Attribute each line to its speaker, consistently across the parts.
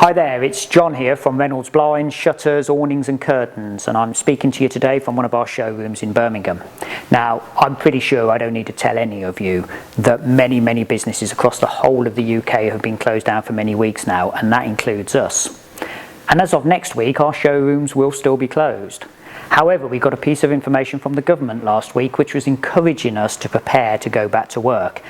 Speaker 1: Hi there, it's John here from Reynolds Blinds, Shutters, Awnings and Curtains, and I'm speaking to you today from one of our showrooms in Birmingham. Now, I'm pretty sure I don't need to tell any of you that many businesses across the whole of the UK have been closed down for many weeks now, and that includes us. And as of next week, our showrooms will still be closed. However, we got a piece of information from the government last week which was encouraging us to prepare to go back to work.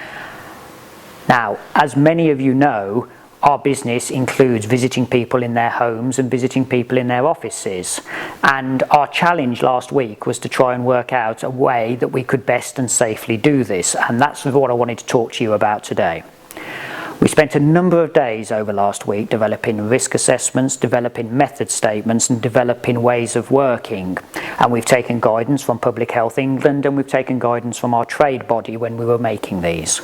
Speaker 1: Now, as many of you know, our business includes visiting people in their homes and visiting people in their offices. And our challenge last week was to try and work out a way that we could best and safely do this. And that's what I wanted to talk to you about today. We spent a number of days over last week developing risk assessments, developing method statements and developing ways of working. And we've taken guidance from Public Health England and we've taken guidance from our trade body when we were making these.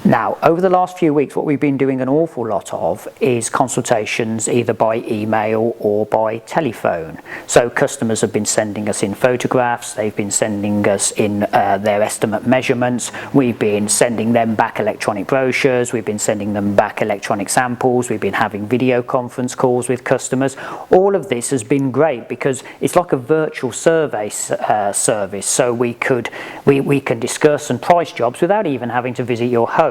Speaker 1: Now, over the last few weeks, what we've been doing an awful lot of is consultations either by email or by telephone. So customers have been sending us in photographs, they've been sending us in their estimate measurements, we've been sending them back electronic brochures, we've been sending them back electronic samples, we've been having video conference calls with customers. All of this has been great because it's like a virtual survey service, so we can discuss and price jobs without even having to visit your home.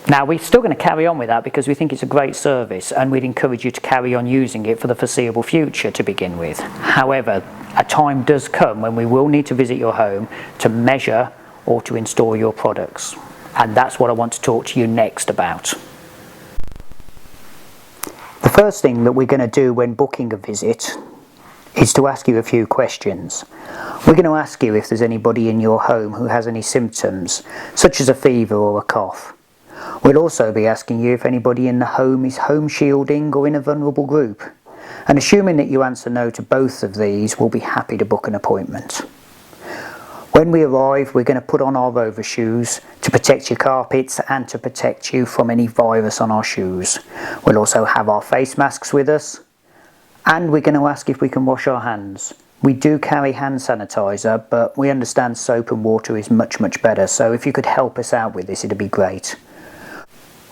Speaker 1: Now, we're still going to carry on with that because we think it's a great service and we'd encourage you to carry on using it for the foreseeable future to begin with. However, a time does come when we will need to visit your home to measure or to install your products. And that's what I want to talk to you next about. The first thing that we're going to do when booking a visit is to ask you a few questions. We're going to ask you if there's anybody in your home who has any symptoms, such as a fever or a cough. We'll also be asking you if anybody in the home is home shielding or in a vulnerable group. And assuming that you answer no to both of these, we'll be happy to book an appointment. When we arrive, we're going to put on our overshoes to protect your carpets and to protect you from any virus on our shoes. We'll also have our face masks with us. And we're going to ask if we can wash our hands. We do carry hand sanitizer, but we understand soap and water is much better, so if you could help us out with this, it'd be great.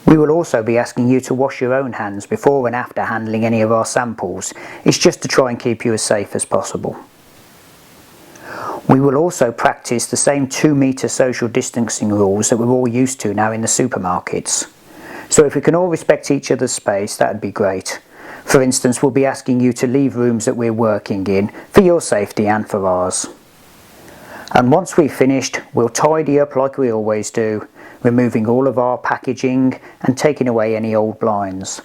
Speaker 1: We will also be asking you to wash your own hands before and after handling any of our samples. It's just to try and keep you as safe as possible. We will also practice the same 2-metre social distancing rules that we're all used to now in the supermarkets. So if we can all respect each other's space, that'd be great. For instance, we'll be asking you to leave rooms that we're working in for your safety and for ours. And once we've finished, we'll tidy up like we always do, removing all of our packaging and taking away any old blinds.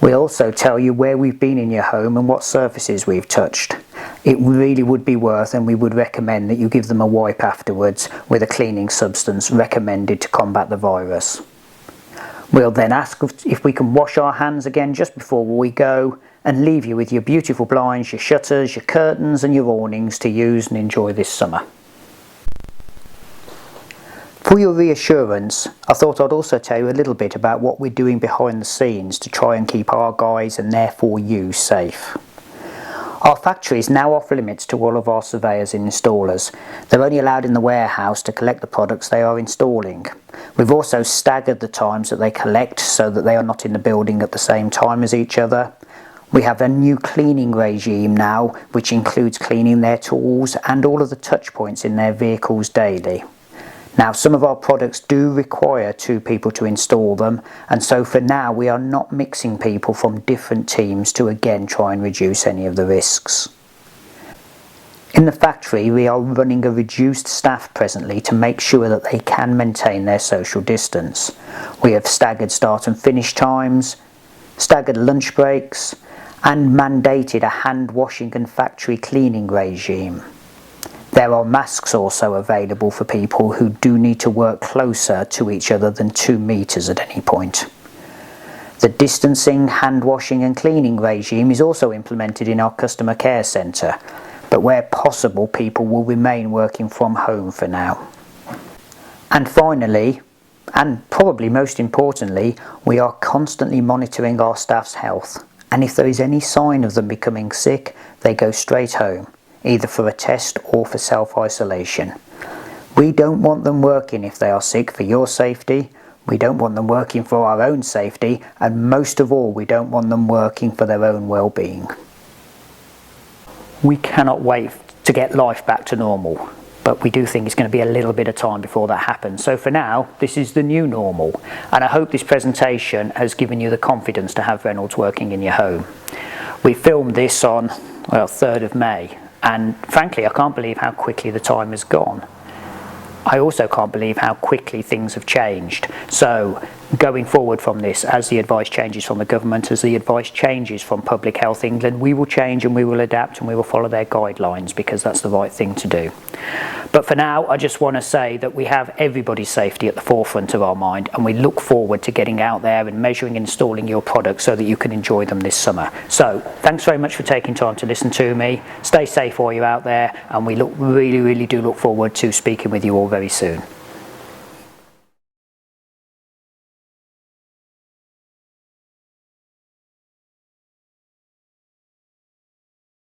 Speaker 1: We'll also tell you where we've been in your home and what surfaces we've touched. It really would be worth, and we would recommend that you give them a wipe afterwards with a cleaning substance recommended to combat the virus. We'll then ask if we can wash our hands again just before we go and leave you with your beautiful blinds, your shutters, your curtains and your awnings to use and enjoy this summer. For your reassurance, I thought I'd also tell you a little bit about what we're doing behind the scenes to try and keep our guys and therefore you safe. Our factories now off limits to all of our surveyors and installers. They're only allowed in the warehouse to collect the products they are installing. We've also staggered the times that they collect so that they are not in the building at the same time as each other. We have a new cleaning regime now, which includes cleaning their tools and all of the touch points in their vehicles daily. Now, some of our products do require 2 people to install them, and so for now we are not mixing people from different teams to again try and reduce any of the risks. In the factory, we are running a reduced staff presently to make sure that they can maintain their social distance. We have staggered start and finish times, staggered lunch breaks, and mandated a hand washing and factory cleaning regime. There are masks also available for people who do need to work closer to each other than 2 metres at any point. The distancing, hand washing and cleaning regime is also implemented in our customer care centre, but where possible people will remain working from home for now. And finally, and probably most importantly, we are constantly monitoring our staff's health, and if there is any sign of them becoming sick, they go straight home, either for a test or for self-isolation. We don't want them working if they are sick for your safety, We don't want them working for our own safety, and most of all, we don't want them working for their own well-being. We cannot wait to get life back to normal, but we do think it's going to be a little bit of time before that happens. So for now, this is the new normal, and I hope this presentation has given you the confidence to have Reynolds working in your home. We filmed this on, 3rd of May, and frankly, I can't believe how quickly the time has gone. I also can't believe how quickly things have changed. So going forward from this, as the advice changes from the government, as the advice changes from Public Health England, we will change and we will adapt and we will follow their guidelines, because that's the right thing to do. But for now, I just want to say that we have everybody's safety at the forefront of our mind, and we look forward to getting out there and measuring and installing your products so that you can enjoy them this summer. So thanks very much for taking time to listen to me. Stay safe while you're out there, and we really do look forward to speaking with you all very soon.